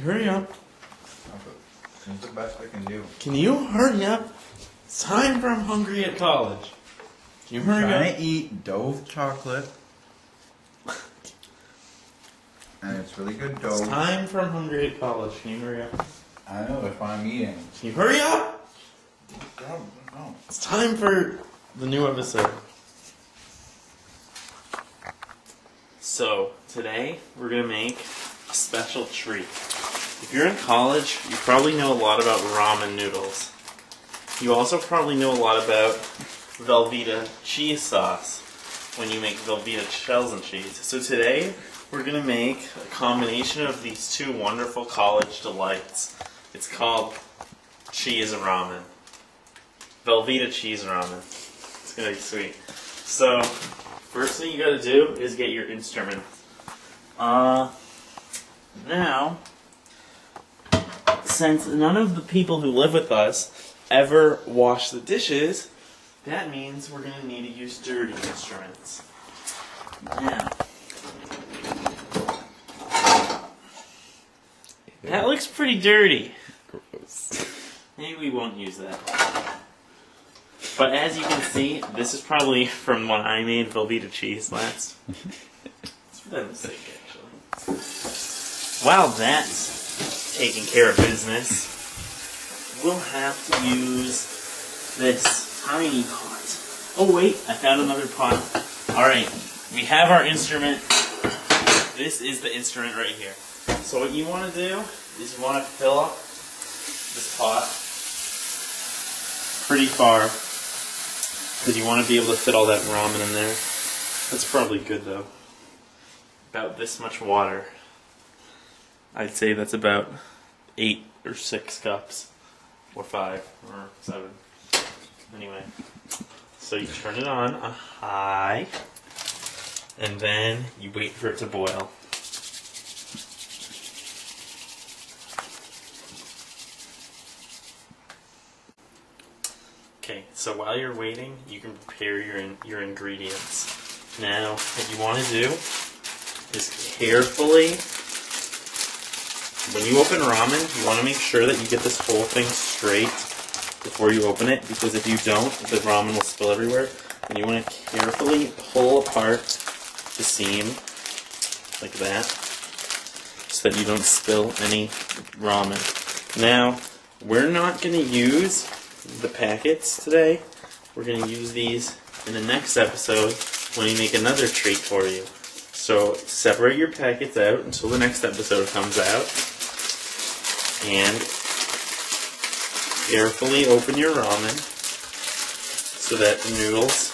Hurry up. It's the best I can do. Can you hurry up? It's time for I'm hungry at college. Can you hurry up? I'm trying to eat Dove chocolate. And it's really good dough. It's time for I'm hungry at college. Can you hurry up? I know, that's why I'm eating. Can you hurry up? No. It's time for the new episode. So, today we're going to make a special treat. If you're in college, you probably know a lot about ramen noodles. You also probably know a lot about Velvetta cheese sauce when you make Velvetta shells and cheese. So today, we're going to make a combination of these two wonderful college delights. It's called cheese ramen. Velvetta cheese ramen. It's going to be sweet. So, first thing you got to do is get your instrument. Now, since none of the people who live with us ever wash the dishes, that means we're going to need to use dirty instruments. Now, that looks pretty dirty. Gross. Maybe we won't use that. But as you can see, this is probably from when I made Velvetta cheese last. It's for that mistake, actually. While that's taking care of business, we'll have to use this tiny pot. Oh wait, I found another pot. Alright, we have our instrument. This is the instrument right here. So what you want to do is you want to fill up this pot pretty far, because you want to be able to fit all that ramen in there. That's probably good though. About this much water. I'd say that's about 8 or 6 cups. Or 5 or 7. Anyway. So you turn it on high, and then you wait for it to boil. Okay, so while you're waiting, you can prepare your ingredients. Now, what you want to do is carefully, when you open ramen, you want to make sure that you get this whole thing straight before you open it, because if you don't, the ramen will spill everywhere. And you want to carefully pull apart the seam, like that, so that you don't spill any ramen. Now, we're not going to use the packets today. We're going to use these in the next episode when we make another treat for you. So separate your packets out until the next episode comes out, and carefully open your ramen so that the noodles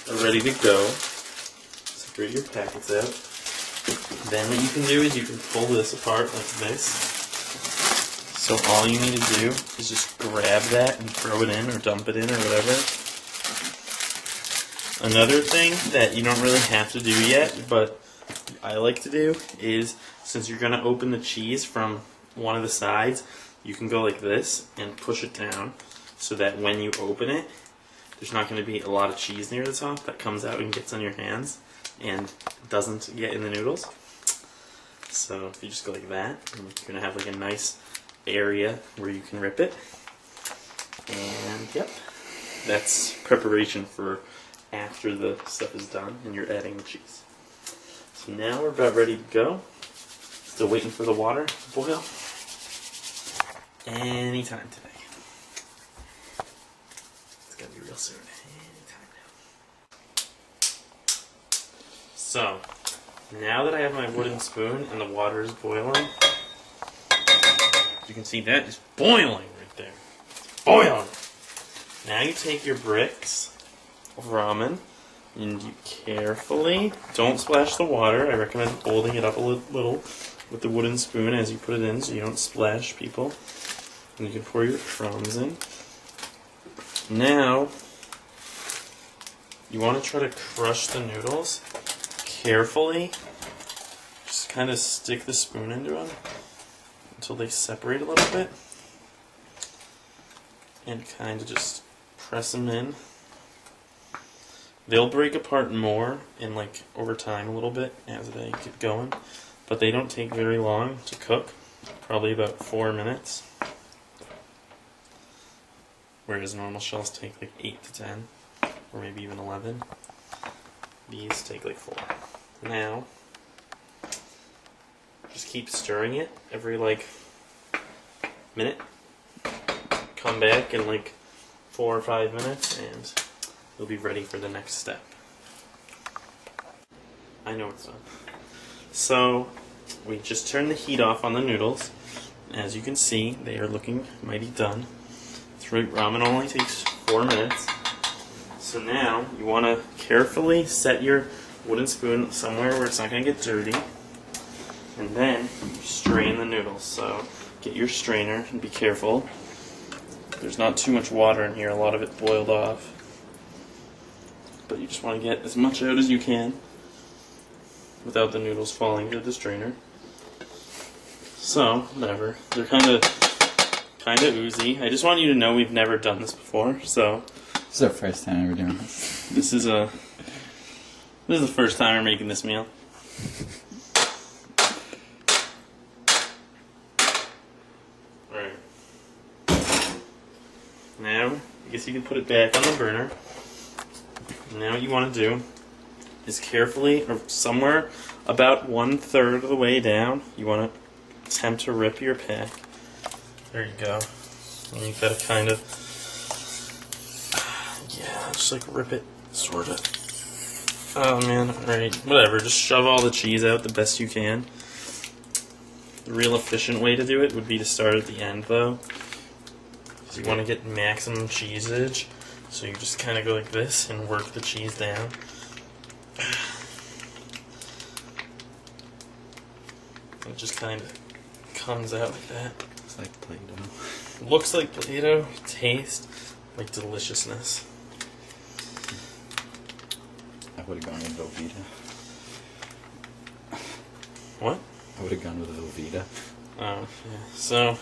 are ready to go. Separate your packets out. Then what you can do is you can pull this apart like this. So all you need to do is just grab that and throw it in or dump it in or whatever. Another thing that you don't really have to do yet, but I like to do, is since you're going to open the cheese from one of the sides, you can go like this and push it down so that when you open it, there's not going to be a lot of cheese near the top that comes out and gets on your hands and doesn't get in the noodles. So if you just go like that, you're going to have like a nice area where you can rip it. And yep, that's preparation for after the stuff is done and you're adding the cheese. So now we're about ready to go. Still waiting for the water to boil. Anytime today. It's gonna be real soon. Anytime now. So, now that I have my wooden spoon and the water is boiling, you can see that is boiling right there. It's boiling! Now you take your bricks of ramen and you carefully, don't splash the water. I recommend holding it up a little with the wooden spoon as you put it in so you don't splash people. And you can pour your crumbs in. Now, you want to try to crush the noodles carefully. Just kind of stick the spoon into them until they separate a little bit. And kind of just press them in. They'll break apart more in over time a little bit as they get going. but they don't take very long to cook, probably about 4 minutes. Whereas normal shells take like 8 to 10, or maybe even 11. These take like 4. Now, just keep stirring it every like minute. Come back in like 4 or 5 minutes and you'll be ready for the next step. I know it's done. So, we just turned the heat off on the noodles. As you can see, they are looking mighty done. That's right, ramen only takes 4 minutes. So now, you want to carefully set your wooden spoon somewhere where it's not going to get dirty. And then, you strain the noodles. So, get your strainer and be careful. There's not too much water in here, a lot of it boiled off. But you just want to get as much out as you can without the noodles falling into the strainer. So, whatever. They're kind of oozy. I just want you to know we've never done this before, so... This is our first time ever doing this. This is the first time we're making this meal. Alright. Now, I guess you can put it back on the burner. Now what you want to do is carefully, or somewhere about 1/3 of the way down, you want to attempt to rip your pack. There you go. And you've got to kind of, yeah, just like rip it, sort of. Oh man, alright, whatever, just shove all the cheese out the best you can. The real efficient way to do it would be to start at the end though. Because you want to get maximum cheesage. So you just kind of go like this and work the cheese down. It just kind of comes out like that. It's like Play-Doh. Looks like Play-Doh. Taste like deliciousness. I would have gone with Velvetta. What? I would have gone with Velvetta. Oh, yeah. So,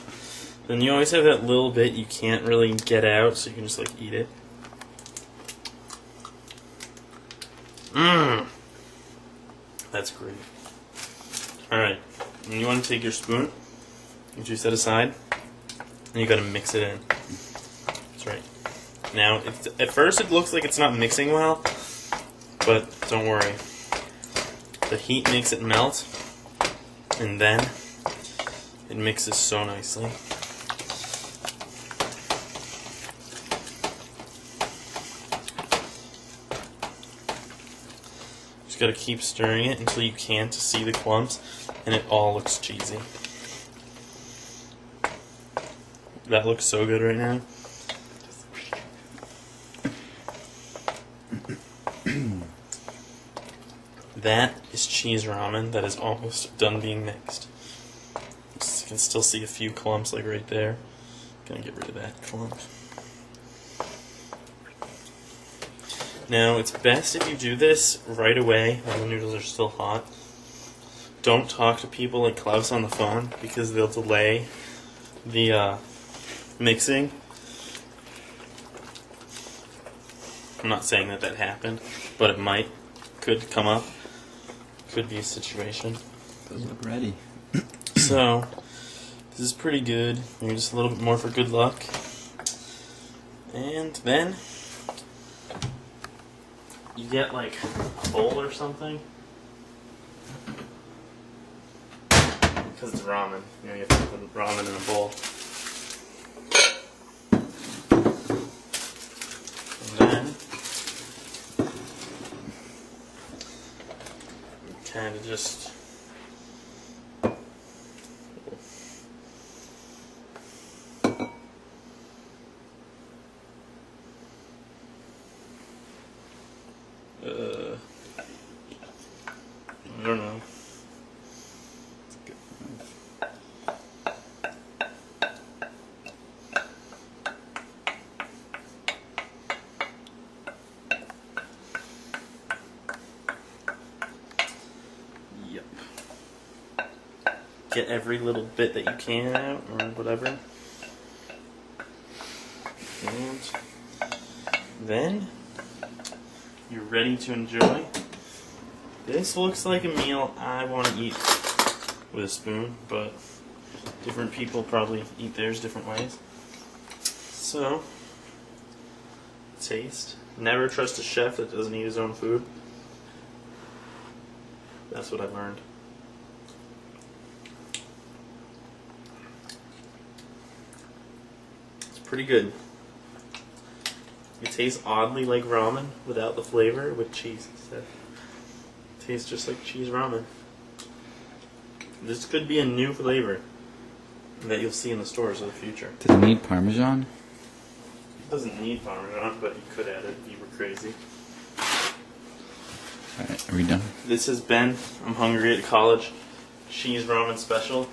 then you always have that little bit you can't really get out, so you can just like eat it. Mmm! That's great. Alright, and you want to take your spoon, which you set aside, and you gotta mix it in. That's right. Now, at first it looks like it's not mixing well, but don't worry. The heat makes it melt, and then it mixes so nicely. Just gotta keep stirring it until you can't see the clumps, and it all looks cheesy. That looks so good right now. That is cheese ramen that is almost done being mixed. You can still see a few clumps like right there. Gonna get rid of that clump. Now, it's best if you do this right away when the noodles are still hot. Don't talk to people like Klaus on the phone because they'll delay the mixing. I'm not saying that that happened, but it might. Could come up. Could be a situation. Those look ready. So, this is pretty good. Maybe just a little bit more for good luck. And then, you get like a bowl or something. Because it's ramen. You know, you have to put ramen in a bowl. And then, kind of just I don't know. Yep. Get every little bit that you can out, or whatever. And then you're ready to enjoy. This looks like a meal I want to eat with a spoon, but different people probably eat theirs different ways. So, taste. Never trust a chef that doesn't eat his own food. That's what I learned. It's pretty good. It tastes oddly like ramen without the flavor, with cheese instead. It tastes just like cheese ramen. This could be a new flavor that you'll see in the stores of the future. Does it need Parmesan? It doesn't need Parmesan, but you could add it if you were crazy. Alright, are we done? This has been I'm Hungry at College Cheese Ramen Special.